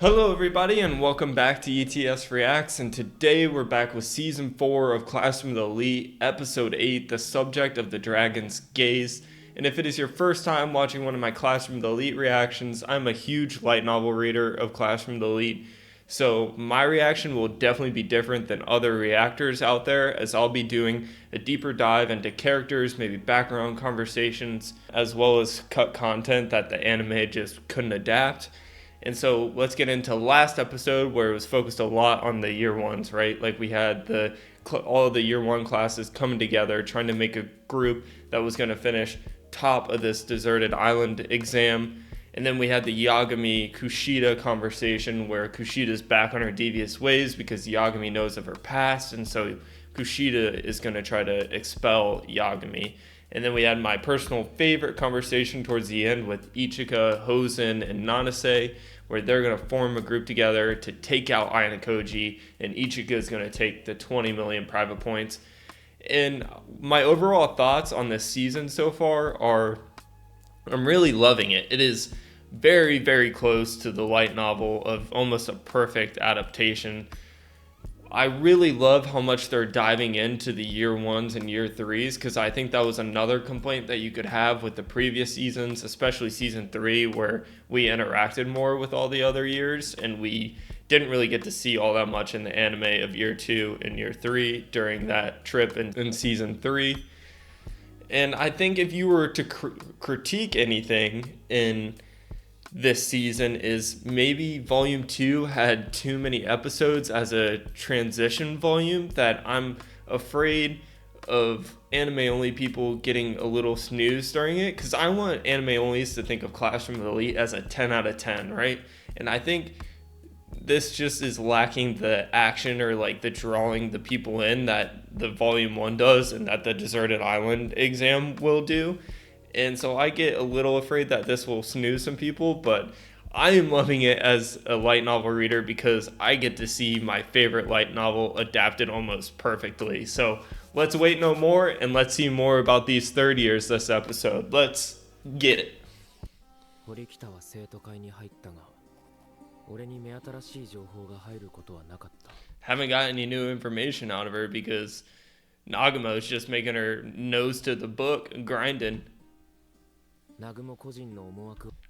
Hello, everybody, and welcome back to ETS Reacts. And today we're back with Season 4 of Classroom of the Elite, Episode 8, The Subject of the Dragon's Gaze. And if it is your first time watching one of my Classroom of the Elite reactions, I'm a huge light novel reader of Classroom of the Elite. So my reaction will definitely be different than other reactors out there, as I'll be doing a deeper dive into characters, maybe background conversations, as well as cut content that the anime just couldn't adapt. And so let's get into last episode where it was focused a lot on the year ones, right? Like we had all of the year one classes coming together, trying to make a group that was going to finish top of this deserted island exam. And then we had the Yagami Kushida conversation where Kushida's back on her devious ways because Yagami knows of her past. And so Kushida is going to try to expel Yagami. And then we had my personal favorite conversation towards the end with Ichika, Hosen, and Nanase, where they're going to form a group together to take out Ayanokoji, and Ichika is going to take the 20 million private points. And my overall thoughts on this season so far are I'm really loving it. It is very, very close to the light novel of almost a perfect adaptation. I really love how much they're diving into the year ones and year threes, because I think that was another complaint that you could have with the previous seasons, especially season 3, where we interacted more with all the other years and we didn't really get to see all that much in the anime of year 2 and year 3 during that trip in season 3. And I think if you were to critique anything in this season is maybe volume 2 had too many episodes as a transition volume, that I'm afraid of anime only people getting a little snoozed during it, because I want anime onlys to think of Classroom of the Elite as a 10 out of 10, right? And I think this just is lacking the action or like the drawing the people in that the volume 1 does and that the deserted island exam will do. And so I get a little afraid that this will snooze some people, but I am loving it as a light novel reader because I get to see my favorite light novel adapted almost perfectly. So let's wait no more and let's see more about these third years this episode. Let's get it. Horikita は生徒会に入ったが、俺に目新しい情報が入ることはなかった。 Haven't got any new information out of her because Nagamo's just making her nose to the book grinding.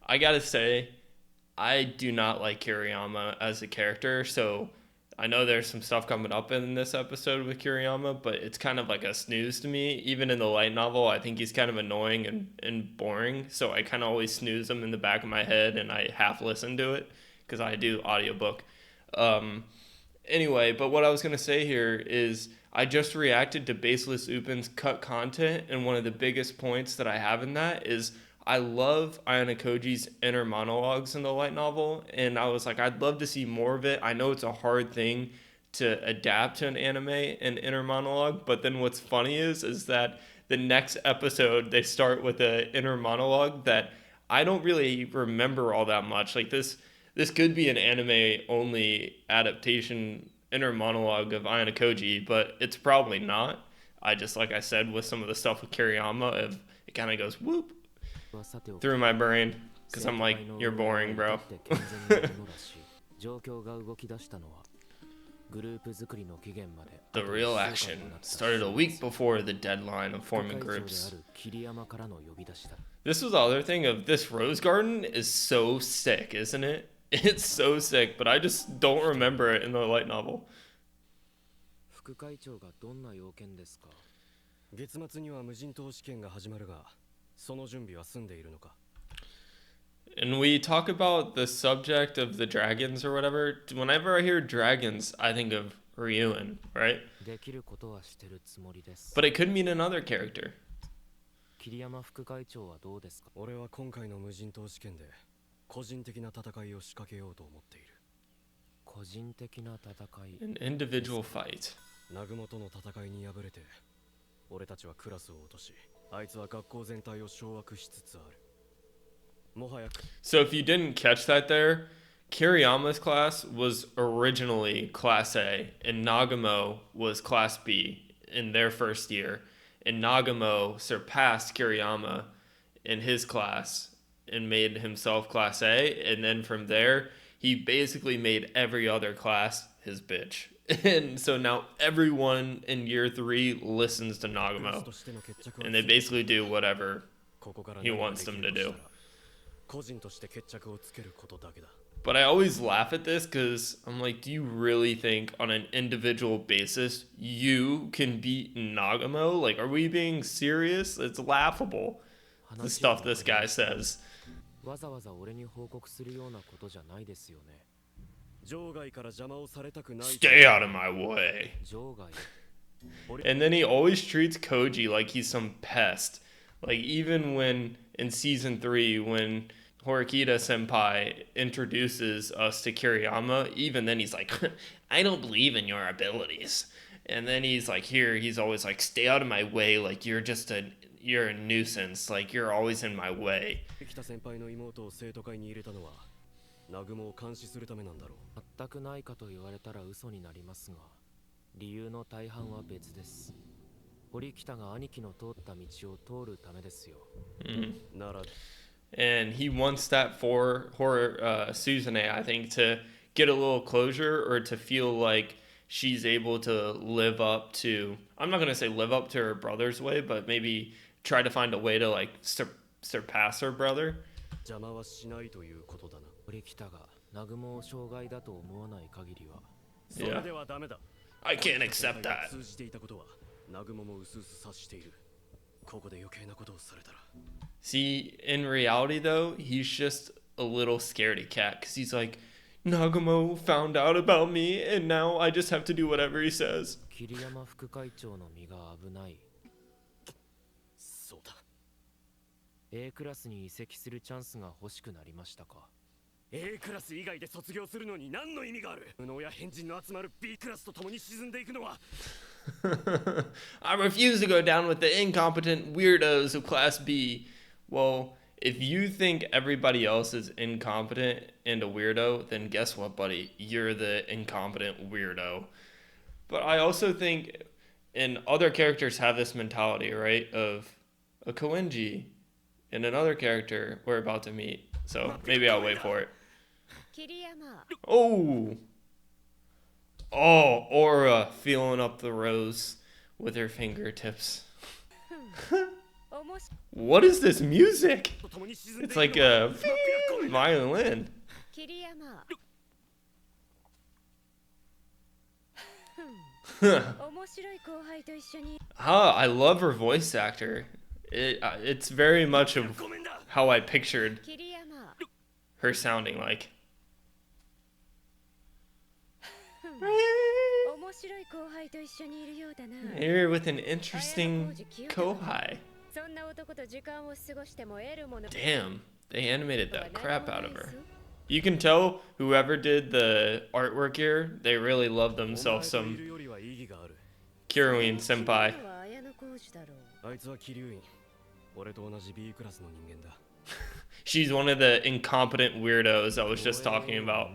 I gotta say, I do not like Kiriyama as a character, so I know there's some stuff coming up in this episode with Kiriyama, but it's kind of like a snooze to me. Even in the light novel, I think he's kind of annoying and boring, so I kind of always snooze him in the back of my head and I half listen to it because I do audiobook. Anyway, but what I was going to say here is I just reacted to Baseless Upin's cut content, and one of the biggest points that I have in that is I love Ayanokoji's inner monologues in the light novel, and I was like, I'd love to see more of it. I know it's a hard thing to adapt to an anime, an inner monologue, but then what's funny is that the next episode, they start with an inner monologue that I don't really remember all that much. Like this could be an anime-only adaptation inner monologue of Ayanokoji, but it's probably not. I just, like I said, with some of the stuff with Kiriyama, it kind of goes whoop through my brain because I'm like, you're boring, bro. The real action started a week before the deadline of forming groups. This was the other thing of this rose garden is so sick, isn't it? It's so sick, but I just don't remember it in the light novel. And we talk about the subject of the dragons or whatever. Whenever I hear dragons, I think of Ryuen, right? But it could mean another character. 桐山副会長はどうですか。俺は今回の無人島試験で個人的な戦いを仕掛けようと思っている。個人的な戦い。An individual fight. 南雲との戦いに敗れて、俺たちはクラスを落とし、あいつは学校全体を掌握しつつある。もはや。So if you didn't catch that there, Kiriyama's class was originally Class A, and Nagumo was Class B in their first year. And Nagumo surpassed Kiriyama in his class and made himself Class A. And then from there, he basically made every other class his bitch. And so now everyone in year 3 listens to Nagumo. And they basically do whatever he wants them to do. But I always laugh at this because I'm like, do you really think on an individual basis you can beat Nagumo? Like, are we being serious? It's laughable, the stuff this guy says. Stay out of my way. And then he always treats Koji like he's some pest. Like, even when in season 3, when Horikita senpai introduces us to Kiriyama, even then he's like, I don't believe in your abilities. And then he's like, he's always like, stay out of my way. Like, you're a nuisance. Like, you're always in my way. And he wants that for Suzune, I think, to get a little closure or to feel like she's able to live up to, I'm not going to say live up to her brother's way, but maybe try to find a way to like surpass her brother. Yeah. I can't accept that. See, in reality though, he's just a little scaredy cat because he's like, Nagumo found out about me and now I just have to do whatever he says. A クラスに移籍するチャンスが欲しくなりましたか A クラス以外で卒業するのに何の意味がある無能や変人の集まる B クラスと共に沈んでいくのは I refuse to go down with the incompetent weirdos of Class B. Well, if you think everybody else is incompetent and a weirdo, then guess what, buddy? You're the incompetent weirdo. But I also think, and other characters have this mentality, right? Of a Koenji and another character we're about to meet. So maybe I'll wait for it. Oh! Oh, Aura feeling up the rose with her fingertips. What is this music? It's like a violin. I love her voice actor. It's very much of how I pictured her sounding like. Here with an interesting kohai. Damn, they animated the crap out of her. You can tell whoever did the artwork here, they really love themselves some Kiruin senpai. She's one of the incompetent weirdos I was just talking about.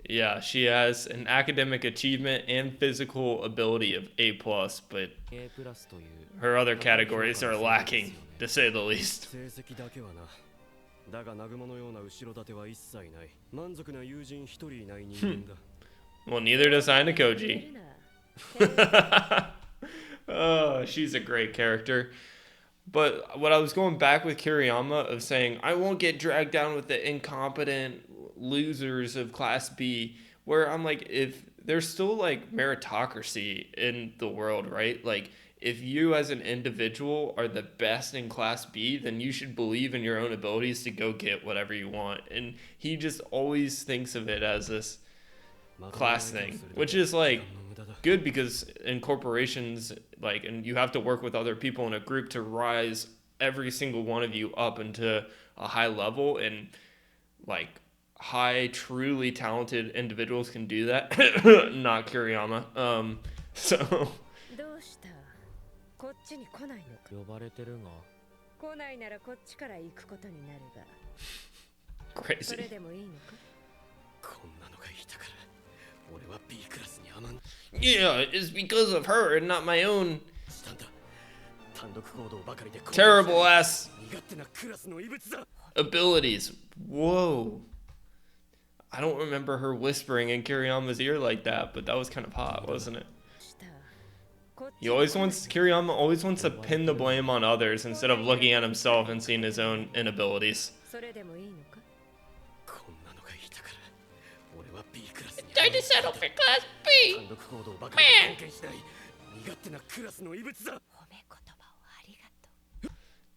Yeah, she has an academic achievement and physical ability of A+, but her other categories are lacking, to say the least. Well, neither does Koji. Oh, she's a great character. But what I was going back with Kiriyama of saying, I won't get dragged down with the incompetent losers of Class B, where I'm like, if there's still like meritocracy in the world, right? Like, if you as an individual are the best in Class B, then you should believe in your own abilities to go get whatever you want. And he just always thinks of it as this class thing, which is like good because in corporations, like, and you have to work with other people in a group to rise every single one of you up into a high level, and like truly talented individuals can do that. Not Kiriyama. So crazy. Yeah, it's because of her and not my own terrible ass Abilities. Whoa. I don't remember her whispering in Kiriyama's ear like that, but that was kind of hot, wasn't it? Kiriyama always wants to pin the blame on others instead of looking at himself and seeing his own inabilities. Time to settle for class B! Man!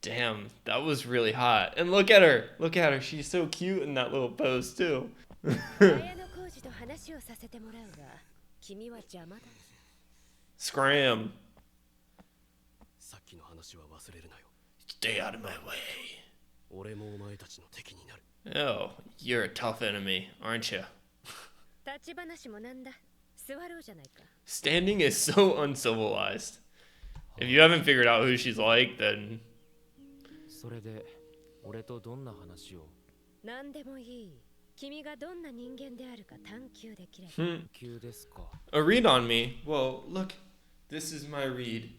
Damn, that was really hot. And look at her! Look at her, she's so cute in that little pose too. Scram. Stay out of my way. Oh, you're a tough enemy, aren't you? Standing is so uncivilized. If you haven't figured out who she's like, then... A read on me? Well, look, this is my read.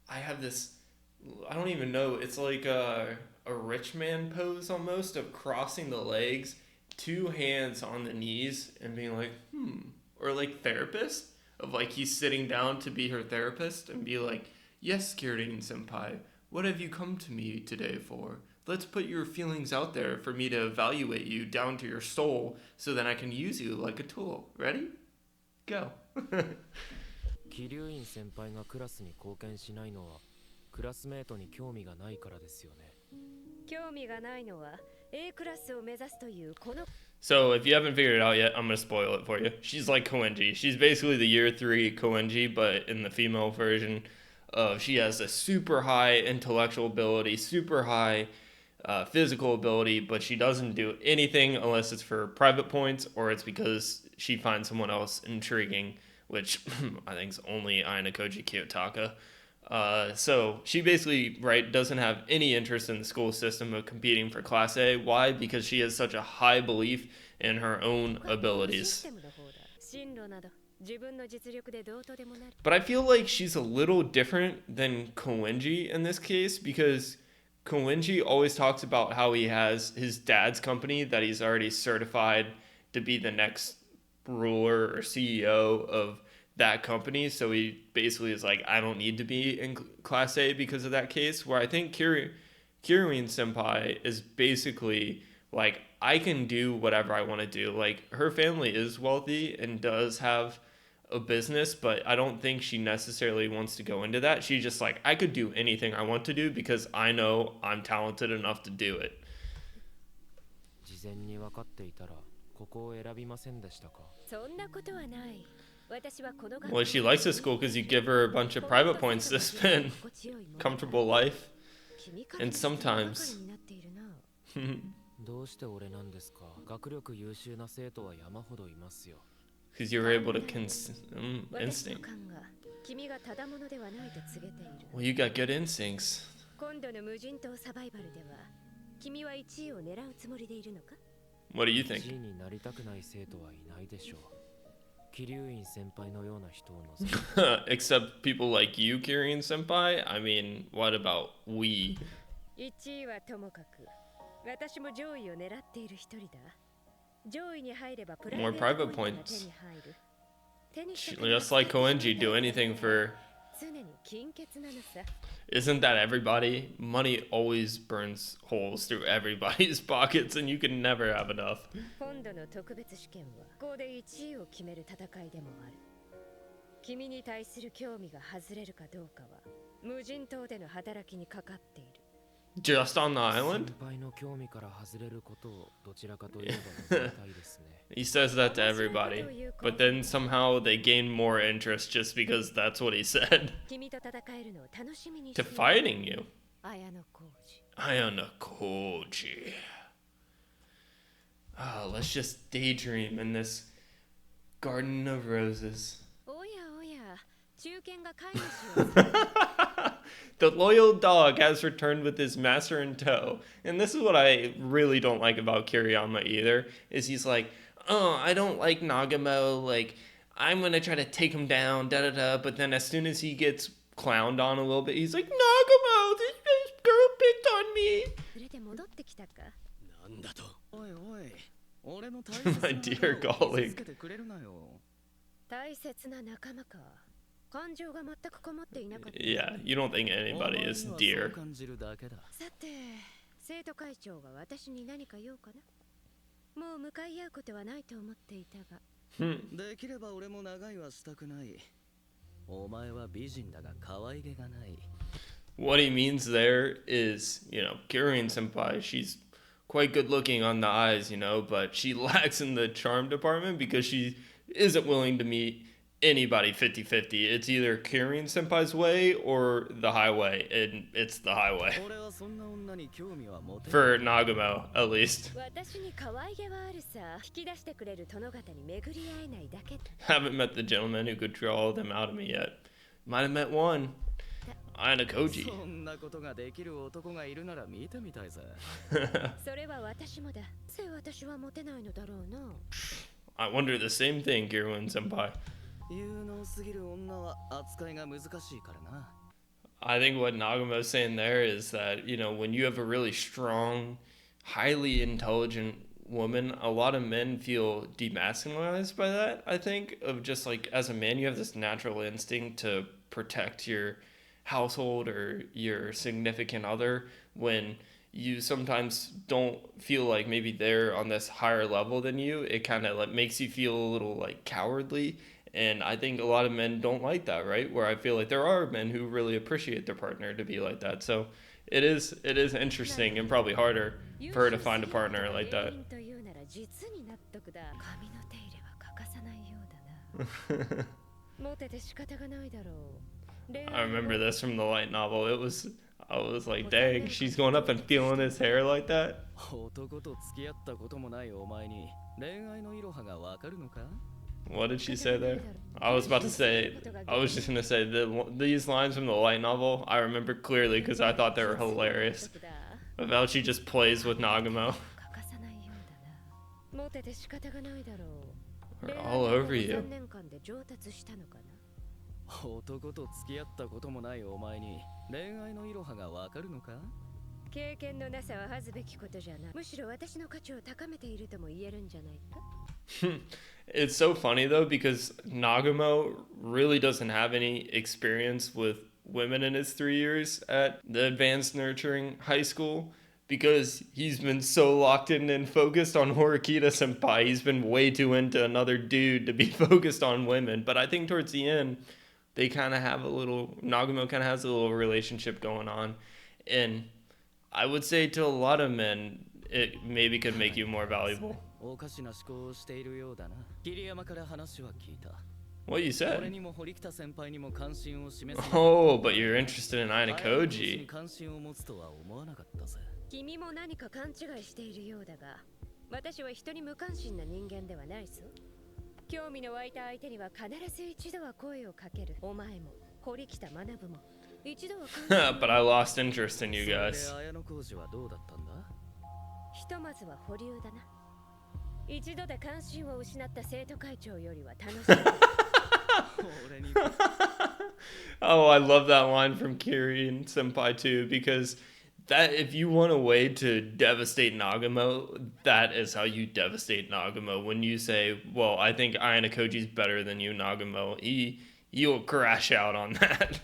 I have this, I don't even know, it's like a rich man pose almost, of crossing the legs, 2 hands on the knees, and being like, or like therapist, of like he's sitting down to be her therapist and be like, yes, Kirin senpai, what have you come to me today for? Let's put your feelings out there for me to evaluate you down to your soul so that I can use you like a tool. Ready? Go. 桐生院先輩がクラスに貢献しないのはクラスメートに興味がないからですよね。興味がないのは A クラスを目指すというこの So if you haven't figured it out yet, I'm gonna spoil it for you. She's like Koenji. She's basically the year 3 Koenji, but in the female version. She has a super high intellectual ability, super high physical ability, but she doesn't do anything unless it's for private points or it's because she finds someone else intriguing, which I think is only Aina Koji Kiyotaka. So she basically, right, doesn't have any interest in the school system of competing for Class A. Why? Because she has such a high belief in her own abilities. But I feel like she's a little different than Koenji in this case, because Koenji always talks about how he has his dad's company that he's already certified to be the next ruler or CEO of that company. So he basically is like, I don't need to be in Class A because of that case. Where I think Kirin senpai is basically like, I can do whatever I want to do. Like, her family is wealthy and does have a business, but I don't think she necessarily wants to go into that. She's just like, I could do anything I want to do because I know I'm talented enough to do it. Well, she likes this school because you give her a bunch of private points to spend. Comfortable life. And sometimes... Because you were able to instinct. Well, you got good instincts. What do you think? Except people like you, Kirin senpai? I mean, what about we? More private points. Just like Koenji, do anything for... Isn't that everybody? Money always burns holes through everybody's pockets and you can never have enough. Just on the island? He says that to everybody, but then somehow they gain more interest just because that's what he said. To fighting you. Ayano Koji. Oh, let's just daydream in this garden of roses. The loyal dog has returned with his master in tow. And this is what I really don't like about Kiriyama either, is he's like, oh, I don't like Nagamo, like, I'm gonna try to take him down, da-da-da, but then as soon as he gets clowned on a little bit, he's like, Nagamo, this girl picked on me. My dear colleague. 大切な仲間か。感情が全くこもっていなかった。Yeah, you don't think anybody is dear. さて、生徒会長が私に何か言おうかな。もう向かい合うことはないと思っていたが。できれば俺も長いはしたくない。お前は美人だが可愛げがない。What he means there is, Kirin senpai, she's quite good looking on the eyes, but she lacks in the charm department because she isn't willing to meet anybody 50-50. It's either Kirin senpai's way or the highway, and it's the highway. For Nagumo, at least. Haven't met the gentleman who could draw them out of me yet. Might have met one. Ayana Koji. I wonder the same thing, Kirwin senpai. I think what Nagumo's saying there is that, when you have a really strong, highly intelligent woman, a lot of men feel demasculinized by that, I think, of just like, as a man, you have this natural instinct to protect your household or your significant other when you sometimes don't feel like maybe they're on this higher level than you. It kind of like makes you feel a little like cowardly, and I think a lot of men don't like that, right? Where I feel like there are men who really appreciate their partner to be like that. So it is interesting and probably harder for her to find a partner like that. I remember this from the light novel. I was like, dang, she's going up and feeling his hair like that. What did she say there? I was just gonna say that these lines from the light novel, I remember clearly because I thought they were hilarious. About she just plays with Nagumo. We're all over you. 男と付き合ったこともないお前に恋愛のイロハがわかるのか？経験のなさは恥ずべきことじゃない。むしろ私の価値を高めているとも言えるんじゃないか。It's so funny though because Nagumo really doesn't have any experience with women in his 3 years at the advanced nurturing high school because he's been so locked in and focused on Horikita senpai. He's been way too into another dude to be focused on women. But I think towards the end, they kind of have Nagumo kind of has a little relationship going on. And I would say to a lot of men, it maybe could make you more valuable. What you said? Oh, but you're interested in Ayana Koji. 君も何か勘違いしているようだが、私は人に無関心な人間ではないぞ。興味の湧いた相手には必ず一度は声をかける。お前も、堀北学も、一度はBut I lost interest in you guys. ひとまずは保留だな。一度で関心を失った生徒会長よりは楽しい。Oh, I love that line from Kirin senpai too because that if you want a way to devastate Nagumo, that is how you devastate Nagumo. When you say, well, I think Ayana Koji's better than you, Nagumo, you'll crash out on that.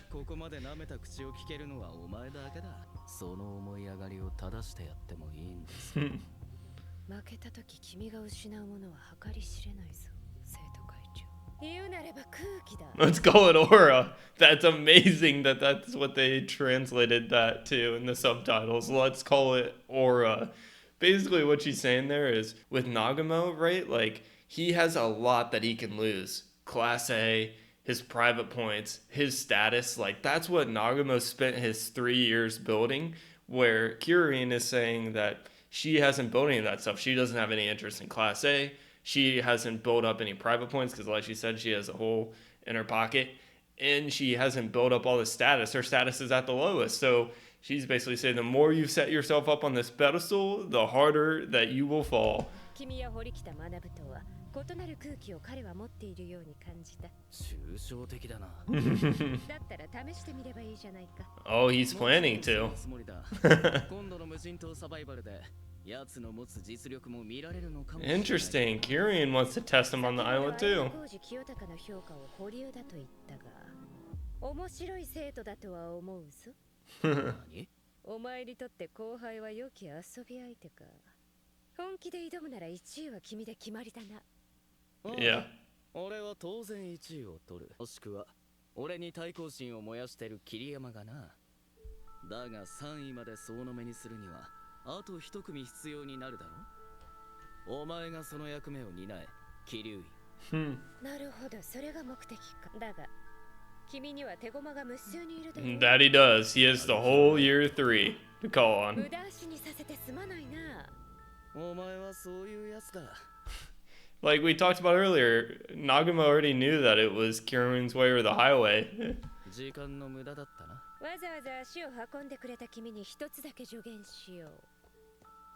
負けた時君が失うものは計り知れないぞ、生徒会長。言うなれば空気だ。Let's call it aura. That's amazing that that's what they translated that to in the subtitles. Let's call it aura. Basically what she's saying there is with Nagumo, right? Like he has a lot that he can lose. Class A, his private points, his status, like that's what Nagumo spent his 3 years building, where Kirin is saying that she hasn't built any of that stuff. She doesn't have any interest in Class A. She hasn't built up any private points because, like she said, she has a hole in her pocket. And she hasn't built up all the status. Her status is at the lowest. So she's basically saying the more you set yourself up on this pedestal, the harder that you will fall. Oh, he's planning to. 奴の持つ実力も見られるのかもしれない。 Interesting. Kirian wants to test him on the island too. コージ清高の評価を保留だと言ったが、面白い生徒だとは思うぞ。何？お前にとって後輩は良き遊び相手か。本気で挑むなら1位は君で決まりだな。Yeah. 俺は当然1位を取る。もしくは俺に対抗心を燃やしてる桐山がな。だが3位まで総の目にするにはあと一組必要になるだろ。お前がその役目を担え、桐生院。なるほど、それが目的か。だが君には手駒が無数にいるだろう。 That he does. He has the whole year 3 to call on. 無駄足にさせてすまないな。お前はそういうやつだ。Like we talked about earlier, Naguma already knew that it was Kirian's way or the highway. 時間の無駄だったな。わざわざ足を運んでくれた君に一つだけ助言しよう。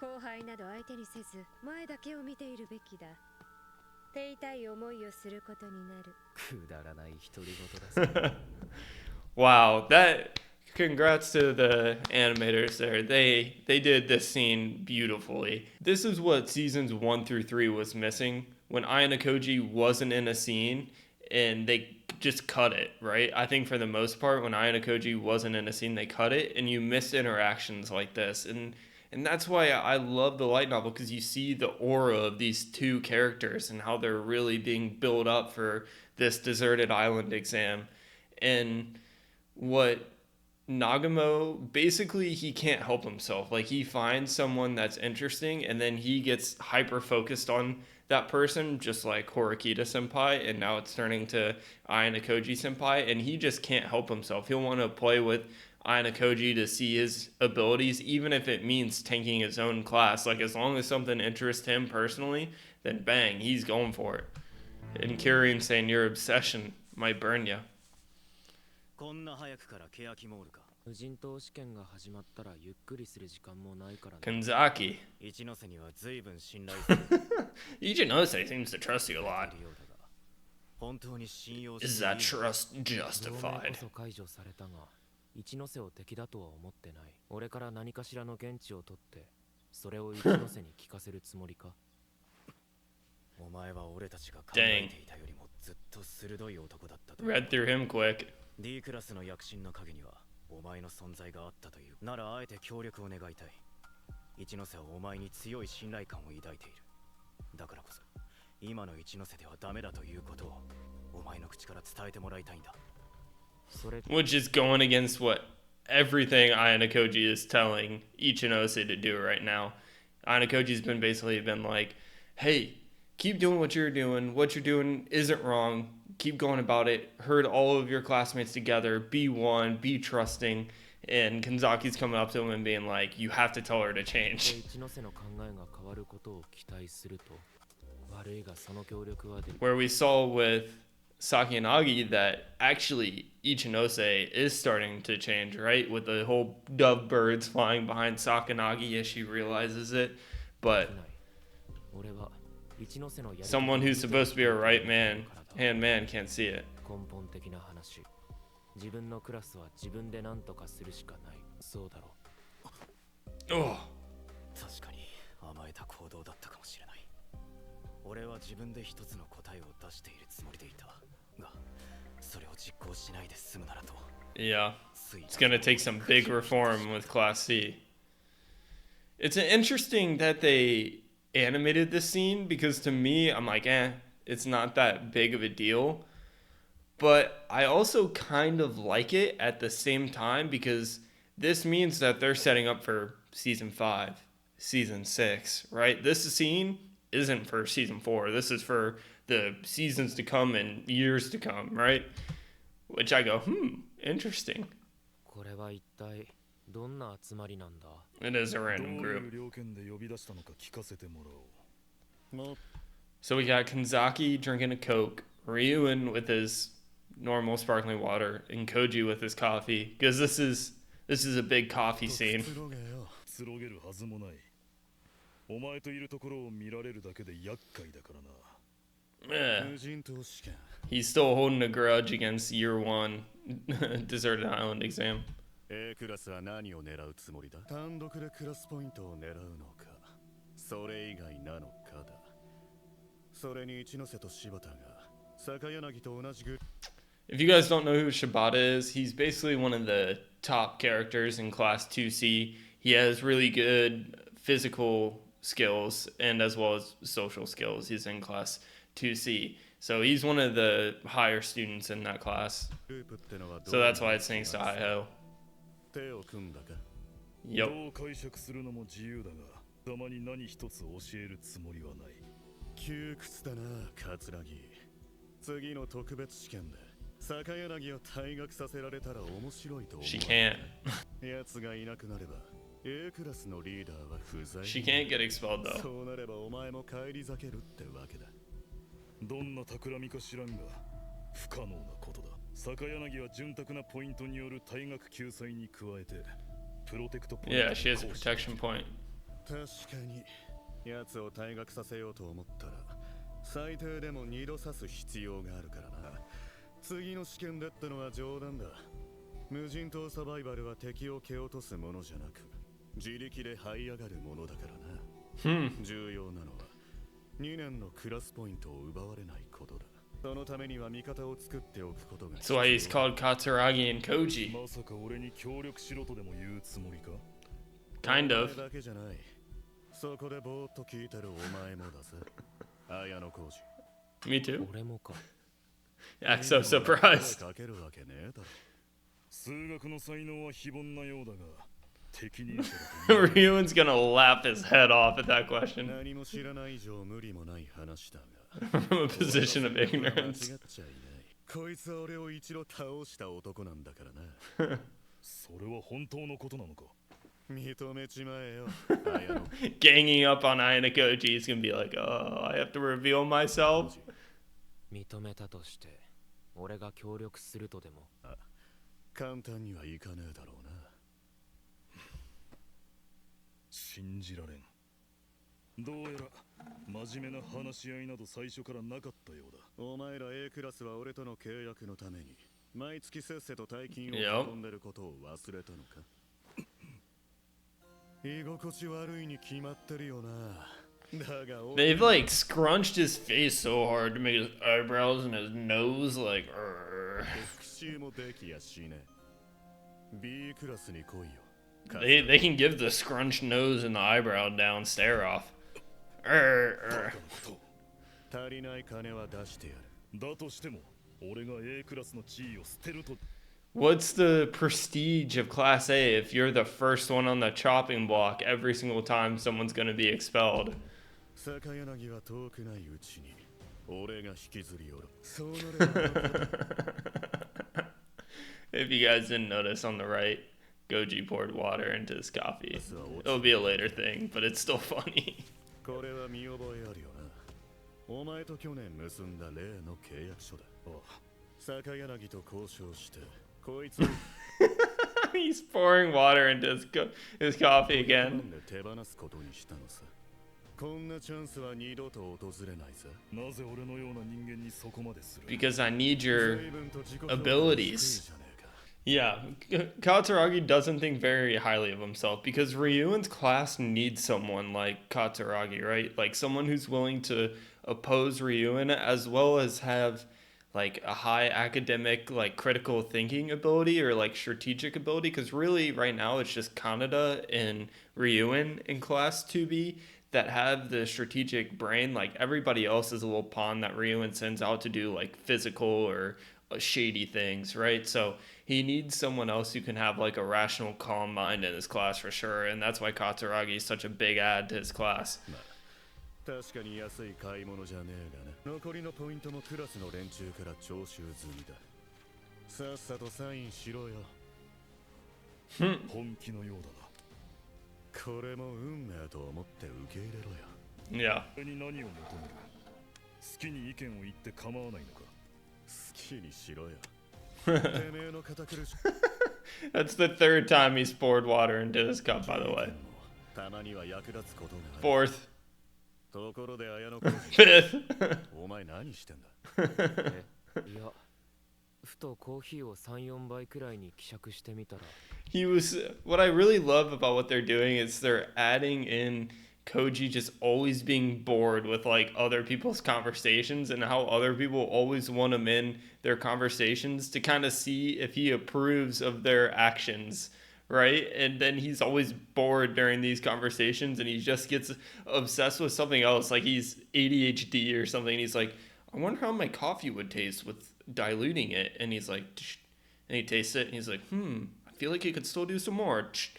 後輩など相手にせず前だけを見ているべきだ。手痛い思いをすることになる。くだらない独り言だぞ。Wow, that congrats to the animators there. They did this scene beautifully. This is what seasons 1 through 3 was missing when Ayano Koji wasn't in a scene and they just cut it, right? I think for the most part when Ayano Koji wasn't in a scene they cut it and you miss interactions like this. And that's why I love the light novel, because you see the aura of these two characters and how they're really being built up for this deserted island exam. And what Nagamo, basically he can't help himself. Like he finds someone that's interesting and then he gets hyper focused on that person, just like Horikita senpai, and now it's turning to Ayano Koji senpai, and he just can't help himself. He'll want to play with Ayano Koji to see his abilities, even if it means tanking his own class. Like as long as something interests him personally, then bang, he's going for it. And Kirian saying your obsession might burn you. こんな早くから欅モールか。無人島試験が始まったらゆっくりする時間もないからね。 Kanzaki. 一ノ瀬には随分信頼する。 Ichinose seems to trust you a lot. 本当に信用して Is that trust justified? こそ解除されたが、一ノ瀬を敵だとは思ってない。俺から何かしらの言質を取って、それを一ノ瀬に聞かせるつもりか。お前は俺たちが考えていたよりもずっと鋭い男だったと。 Read through him quick. D クラスの躍進の陰にはお前の存在があったという。ならあえて協力を願いたい。一ノ瀬はお前に強い信頼感を抱いている。だからこそ今の一ノ瀬ではダメだということをお前の口から伝えてもらいたいんだ。 Which is going against what everything Ayano Koji is telling Ichinose to do right now. Ayano Koji's been like, hey, keep doing what you're doing. What you're doing isn't wrong. Keep going about it. Herd all of your classmates together. Be one. Be trusting. And Kanzaki's coming up to him and being like, you have to tell her to change. Where we saw with Saki and Agi that actually Ichinose is starting to change, right? With the whole dove birds flying behind Sakanagi as she realizes it. But someone who's supposed to be a right man, hand man, can't see it. 自分のクラスは自分で何とかするしかない。そうだろう。Oh. 確かに甘えた行動だったかもしれない。俺は自分で一つの答えを出しているつもりでいたが、それを実行しないで済むならと。Yeah, it's gonna take some big reform with Class C. It's interesting that they animated this scene because to me, I'm like, it's not that big of a deal. But I also kind of like it at the same time because this means that they're setting up for season 5, season 6, right? This scene isn't for season 4. This is for the seasons to come and years to come, right? Which I go, interesting. It is a random group. So we got Kanzaki drinking a Coke, Ryuin with his normal sparkling water, and Koji with his coffee, because this is a big coffee scene. He's still holding a grudge against year 1 Deserted Island exam. A クラスは何を狙うつもりだ？単独でクラスポイントを狙うのか、それ以外なのかだ。それに一ノ瀬と柴田が坂柳と同じぐ。If you guys don't know who Shibata is, he's basically one of the top characters in Class 2C. He has really good physical skills and as well as social skills. He's in Class 2C. So he's one of the higher students in that class. So that's why it's thanks to Iho. 手を組んだか。Yep. どう解釈するのも自由だが、たまに何一つ教えるつもりはない。窮屈だな、桂木。次の特別試験で坂柳を退学させられたら面白いと思う。She can't. 奴がいなくなれば A クラスのリーダーは不在。 She can't get expelled though. そうなればお前も返り咲けるってわけだ。どんな企みか知らんが、不可能なことだ。坂柳は潤沢なポイントによる退学救済に加えて、プロテクトポイント。Yeah, she has a protection point. 確かに、奴を退学させようと思ったら、最低でも2度刺す必要があるからな。次の試験だったのは冗談だ。無人島サバイバルは敵を蹴落とすものじゃなく、自力で這い上がるものだからな。重要なのは、2年のクラスポイントを奪われないことだ。そのためには味方を作っておくことが。That's why he's called Katsuragi and Koji. まさか俺に協力しろとでも言うつもりか？ Kind of. だけじゃない。そこでぼーっと聞いてるお前もだぜ。綾野浩二。 Me too. 俺もか。Yeah, so surprised. かけるわけねえだろ。数学の才能は非凡なようだが、適任者だと Ryuen's gonna laugh his head off at that question 何も知らない以上無理もない話だが。from a position of ignorance. 間違っちゃいない。こいつは俺を一度倒した男なんだからな。それは本当のことなのか？認めちまえよ。 Ganging up on Ayano Koji is gonna be like, oh, I have to reveal myself. 認めたとして、俺が協力するとでも。簡単にはいかねえだろうな。信じられん。どうやら真面目な話し合いなど最初からなかったようだ。お前ら A クラスは俺との契約のために毎月せっせと大金を運んでることを忘れたのか？居心地悪いに決まってるよな。だが They've like scrunched his face so hard to make his eyebrows and his nose like. 復習もできやしね。B クラスに来いよ。They can give the scrunched nose and the eyebrow down stare off. 足りない金は出してやる。だとしても、俺が A クラスの地位を捨てると。What's the prestige of Class A if you're the first one on the chopping block every single time someone's gonna be expelled? 坂柳は遠くないうちに俺が引きずり寄る。そうなれば。If you guys didn't notice on the right, Goji poured water into his coffee. It'll be a later thing, but it's still funny. これは見覚えあるよな。お前と去年結んだ例の契約書だ。坂柳と交渉して、こいつを He's pouring water into his coffee な again. んで手放すことにしたのさ。こんなチャンスは二度と訪れないぜ。なぜ俺のような人間にそこまでする？ Because I need your abilities. Yeah, Katsuragi doesn't think very highly of himself because Ryuen's class needs someone like Katsuragi, right? Like someone who's willing to oppose Ryuen as well as have like a high academic, like critical thinking ability or like strategic ability. Because really, right now, it's just Kaneda and Ryuen in class 2B that have the strategic brain. Like everybody else is a little pawn that Ryuen sends out to do like physical or shady things, right? So he needs someone else who can have like a rational, calm mind in his class for sure, and that's why Katsuragi is such a big add to his class. 確かに安い買い物じゃねえがな。残りのポイントもクラスの連中から徴収済みだ。さっさとサインしろよ。本気のようだな。これも運命と思って受け入れろよ。Yeah. 俺に何を求める？好きに意見を言って構わないのか？好きにしろよ。てめえの堅苦し That's the third time he's poured water into his cup, by the way. たまには役立つことがある。Fourth. ところで綾野君、 Fifth. お前何してんだ？いや、ふとコーヒーを3、4倍くらいに希釈してみたら。What I really love about what they're doing is they're adding in Koji just always being bored with like other people's conversations and how other people always want him in their conversations to kind of see if he approves of their actions, right? And then he's always bored during these conversations and he just gets obsessed with something else, like he's ADHD or something. And he's like, I wonder how my coffee would taste with diluting it. And he's like, tsh, and he tastes it and he's like, I feel like he could still do some more. Tsh,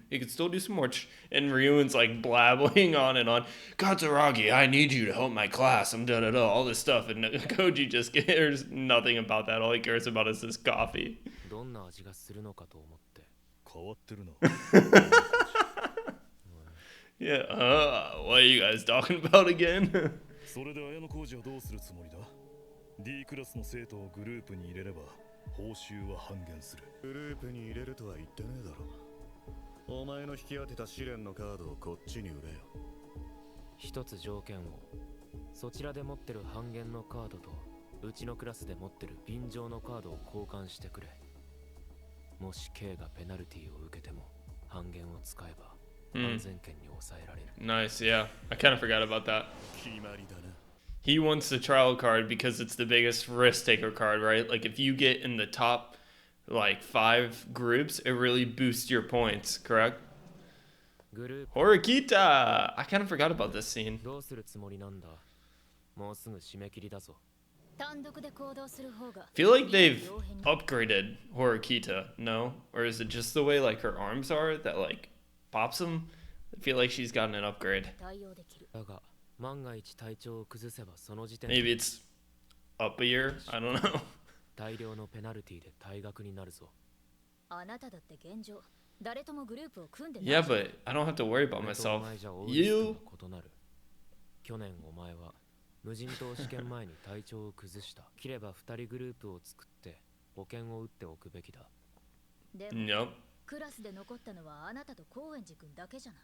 he could still do some more. Tsh. And Ryuen's like blabbling on and on. Katsuragi, I need you to help my class. I'm da-da-da, all this stuff. And Koji just cares nothing about that. All he cares about is his coffee. どんな味がするのかと思って。変わってるな。Yeah, what are you guys talking about again? それで綾野浩二はどうするつもりだ？ D クラスの生徒をグループに入れれば報酬は半減する。グループに入れるとは言ってねえだろ。お前の引き当てた試練のカードをこっちに売れよ。一つ条件を。そちらで持ってる半減のカードとうちのクラスで持ってる便乗のカードを交換してくれ。もし K がペナルティを受けても半減を使えば安全圏に抑えられる。Nice, yeah. I kind of forgot about that. 決まりだな。He wants the trial card because it's the biggest risk taker card, right? Like if you get in the top like 5 groups, it really boosts your points, correct? Horikita! I kind of forgot about this scene. どうするつもりなんだ？もうすぐ締め切りだぞ。Feel like they've upgraded Horikita, no? Or is it just the way like her arms are that like pops them? I feel like she's gotten an upgrade. Maybe it's up a year? I don't know. 大量のペナルティで退学になるぞ。Yeah, but I don't have to worry about myself. You? 去年お前は無人島試験前に体調を崩した。切れば2人グループを作って保険を打っておくべきだ。Nope. クラスで残ったのはあなたと高円寺君だけじゃない。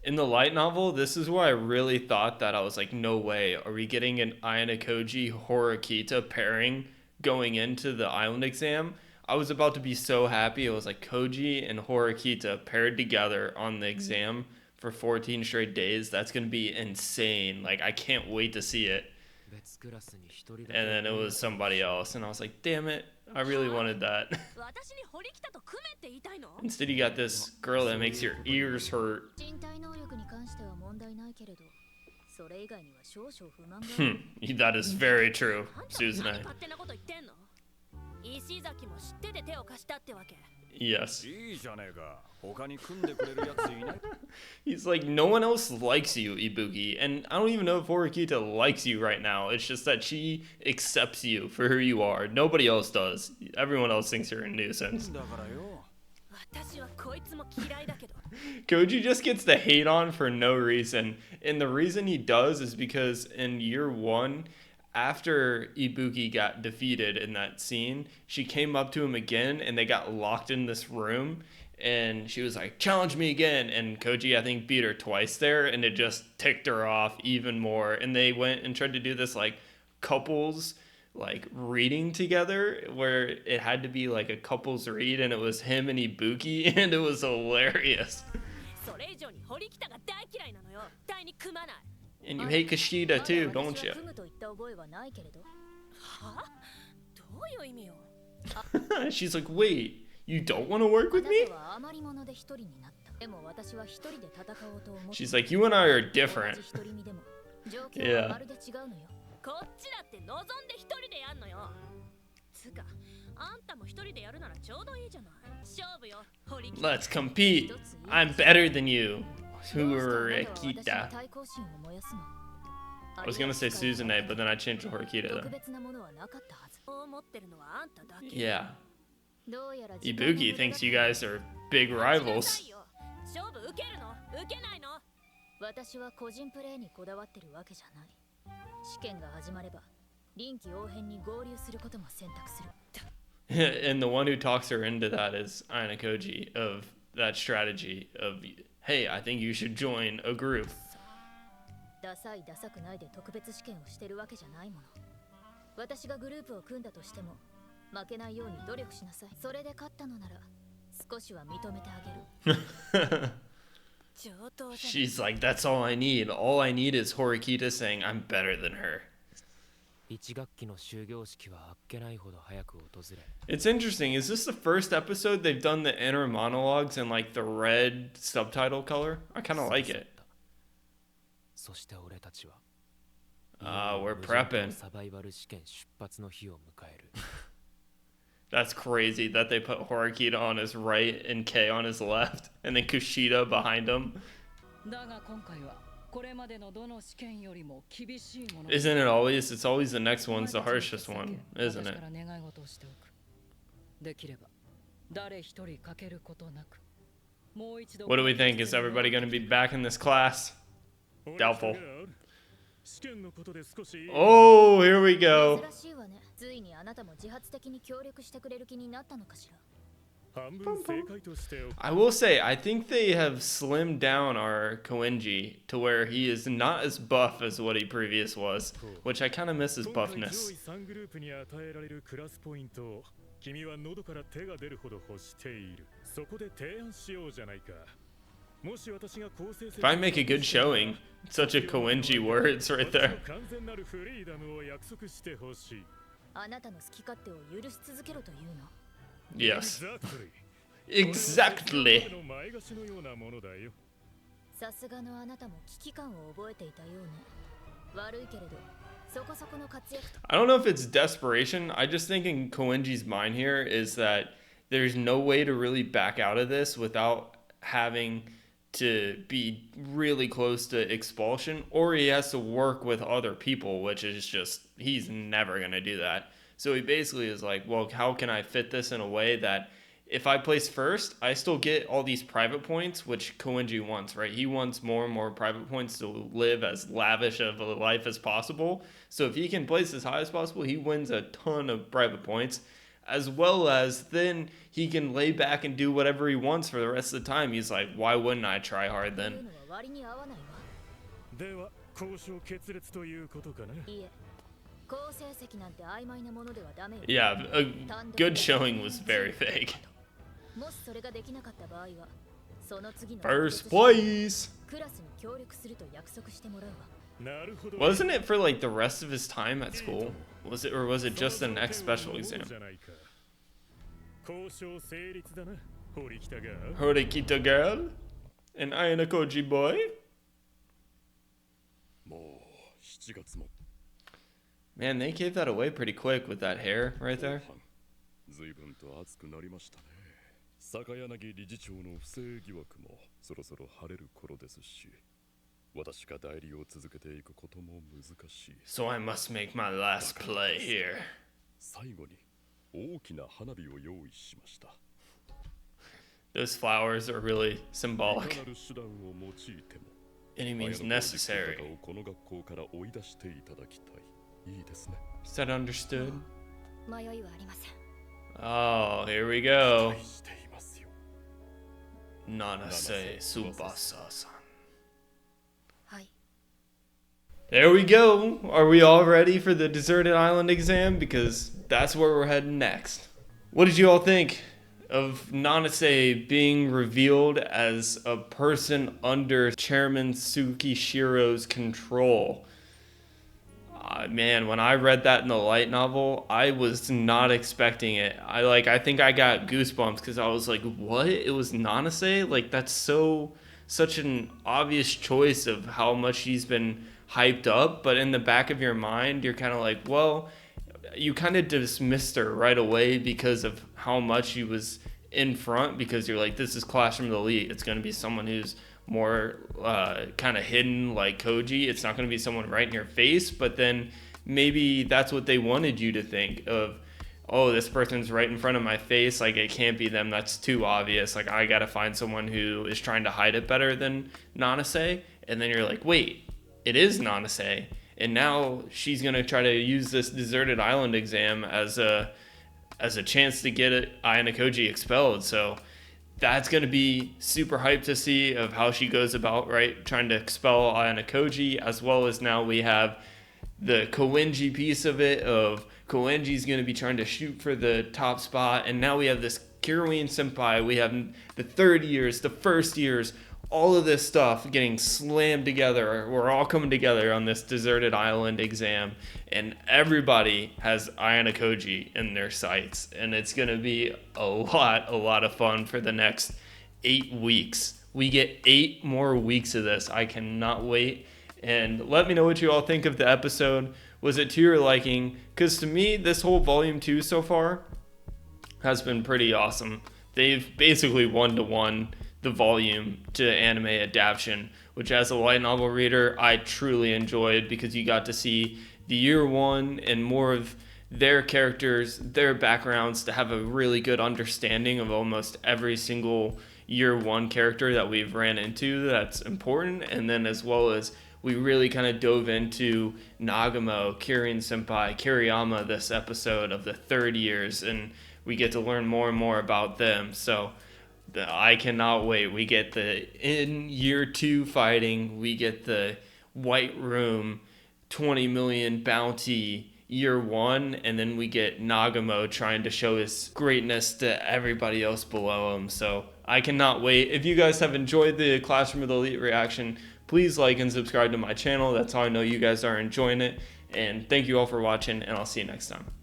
In the light novel, this is where I really thought that I was like, no way. Are we getting an Ayano Koji Horikita pairing going into the island exam? I was about to be so happy. It was like Koji and Horikita paired together on the exam for 14 straight days. That's going to be insane. Like, I can't wait to see it. And then it was somebody else. And I was like, damn it. I really wanted that. Instead, you got this girl that makes your ears hurt. That is very true, Suzune. Yes. He's like, no one else likes you, Ibuki. And I don't even know if Horikita likes you right now. It's just that she accepts you for who you are. Nobody else does. Everyone else thinks you're a nuisance. Koji just gets the hate on for no reason. And the reason he does is because in year 1, after Ibuki got defeated in that scene, she came up to him again and they got locked in this room and she was like, challenge me again. And Koji, I think, beat her twice there and it just ticked her off even more. And they went and tried to do this like couples like reading together where it had to be like a couples read and it was him and Ibuki and it was hilarious. And you hate Kushida too, don't you? She's like, wait, you don't want to work with me? She's like, you and I are different. Yeah. Let's compete. I'm better than you. Horikita. I was gonna say Suzune, but then I changed to Horikita though. Yeah. Ibuki thinks you guys are big rivals. And the one who talks her into that is Ayano Koji of that strategy of, hey, I think you should join a group. She's like, that's all I need. All I need is Horikita saying I'm better than her. It's interesting. Is this the first episode they've done the inner monologues in like the red subtitle color? I kind of like it. We're prepping. That's crazy that they put Horikita on his right and Kei on his left, and then Kushida behind him. Isn't it always? It's always the next one's the harshest one, isn't it? What do we think? Is everybody going to be back in this class? Doubtful. Oh, here we go. I will say, I think they have slimmed down our Koenji to where he is not as buff as what he previous was, which I kind of miss his buffness. If I make a good showing, such a Koenji words right there. Yes. Exactly. I don't know if it's desperation. I just think in Koenji's mind here is that there's no way to really back out of this without having to be really close to expulsion, or he has to work with other people, which is just, he's never going to do that. So he basically is like, well, how can I fit this in a way that if I place first, I still get all these private points, which Koenji wants, right? He wants more and more private points to live as lavish of a life as possible. So if he can place as high as possible, he wins a ton of private points, as well as then he can lay back and do whatever he wants for the rest of the time. He's like, why wouldn't I try hard then? Yeah, a good showing was very vague. First place! Wasn't it for like the rest of his time at school? Was it, or was it just the next special exam? Horikita girl? And Ayanokoji boy? Man, they gave that away pretty quick with that hair right there. So I must make my last play here. Those flowers are really symbolic. Any means necessary. Is that understood? Oh, here we go. Nanase Tsubasa-san. There we go. Are we all ready for the deserted island exam? Because that's where we're heading next. What did you all think of Nanase being revealed as a person under Chairman Tsukishiro's control? Man, when I read that in the light novel, I was not expecting it. I think I got goosebumps because I was like, what? It was Nanase? Like, that's such an obvious choice of how much he's been hyped up, but in the back of your mind, you're kind of like, well, you kind of dismissed her right away because of how much she was in front, because you're like, this is Clash from the Elite. It's going to be someone who's more kind of hidden like Koji. It's not going to be someone right in your face, but then maybe that's what they wanted you to think of. Oh, this person's right in front of my face. Like, it can't be them. That's too obvious. Like, I got to find someone who is trying to hide it better than Nanase. And then you're like, wait, it is Nanase. And now she's going to try to use this deserted island exam as a chance to get Ayanokoji expelled. So that's going to be super hyped to see of how she goes about, right, trying to expel Ayanokoji, as well as now we have the Koenji piece of it, of Koenji's going to be trying to shoot for the top spot, and now we have this Kiruin Senpai, we have the third years, the first years, all of this stuff getting slammed together. We're all coming together on this deserted island exam, and everybody has Ayano in their sights, and it's going to be a lot of fun for the next 8 weeks. We get 8 more weeks of this. I cannot wait. And let me know what you all think of the episode. Was it to your liking? Because to me, this whole volume 2 so far has been pretty awesome. They've basically one-to-one the volume to anime adaptation, which as a light novel reader, I truly enjoyed, because you got to see the year 1 and more of their characters, their backgrounds, to have a really good understanding of almost every single year 1 character that we've ran into that's important. And then as well as we really kind of dove into Nagamo, Kirin Senpai, Kiriyama this episode of the third years, and we get to learn more and more about them. So I cannot wait. We get the in year 2 fighting, we get the White Room 20 million bounty year 1, and then we get Nagamo trying to show his greatness to everybody else below him. So I cannot wait. If you guys have enjoyed the Classroom of the Elite reaction, please like and subscribe to my channel. That's how I know you guys are enjoying it. And thank you all for watching, and I'll see you next time.